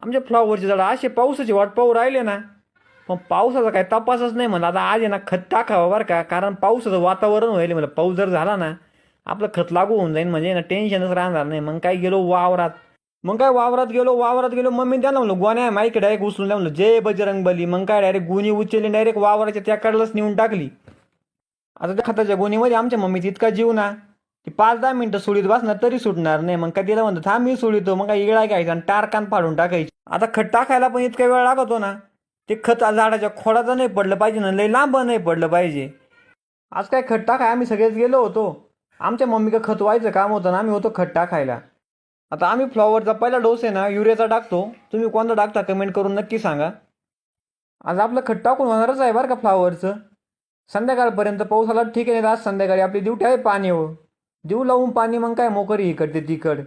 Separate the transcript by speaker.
Speaker 1: आमच्या फ्लॉवरचे झाडं असे पावसाची वाट पाहू राहिले ना, पण पावसाचा काही तपासच नाही. म्हणलं आता आज आहे ना खत टाकावं बरं का, कारण पावसाचं वातावरण व्हायला. म्हणलं पाऊस जर झाला ना आपलं खत लागू होऊन जाईल, म्हणजे ना टेन्शनच राहणार नाही. मग काय गेलो वावरात. मग काय वावरात गेलो मम्मी त्याला म्हणलं गोण्या माईक डायरेक्ट उचलून म्हणलं जय बजरंग बली. मग काय डायरेक्ट गुणी उचलली, डायरेक्ट वावराच्या त्या कडलाच नेऊन टाकली. आता त्या खताच्या गोणीमध्ये आमच्या मम्मीचा इतका जीव ना, की 5-10 मिनिटं सोडीत बसणार तरी सुटणार नाही. मग काय तिला म्हणतो थांब मी सोडितो. मग काय इळा घ्यायचा आणि टारकान फाडून टाकायची. आता खत टाकायला पण इतका वेळ लागतो ना, ते खत झाडाच्या खोडाचं नाही पडलं पाहिजे ना, लई लांब नाही पडलं पाहिजे. आज काय खत टाकाय आम्ही सगळेच गेलो होतो. आमच्या मम्मीकडे खत व्हायचं काम होतं ना, आम्ही होतो खत टाकायला. आता आम्ही फ्लॉवरचा पहिला डोस आहे ना युरियाचा टाकतो. तुम्ही कोणता टाकता कमेंट करून नक्की सांगा. आज आपलं खत टाकून होणारच आहे बरं का फ्लॉवरचं. संध्याकाळपर्यंत पाऊस आला ठीक आहे, नाही तर आज संध्याकाळी आपली ड्युटी आहे पाणी हो. देऊ लावून पाणी, मग काय मोकरी इकडते तिकड.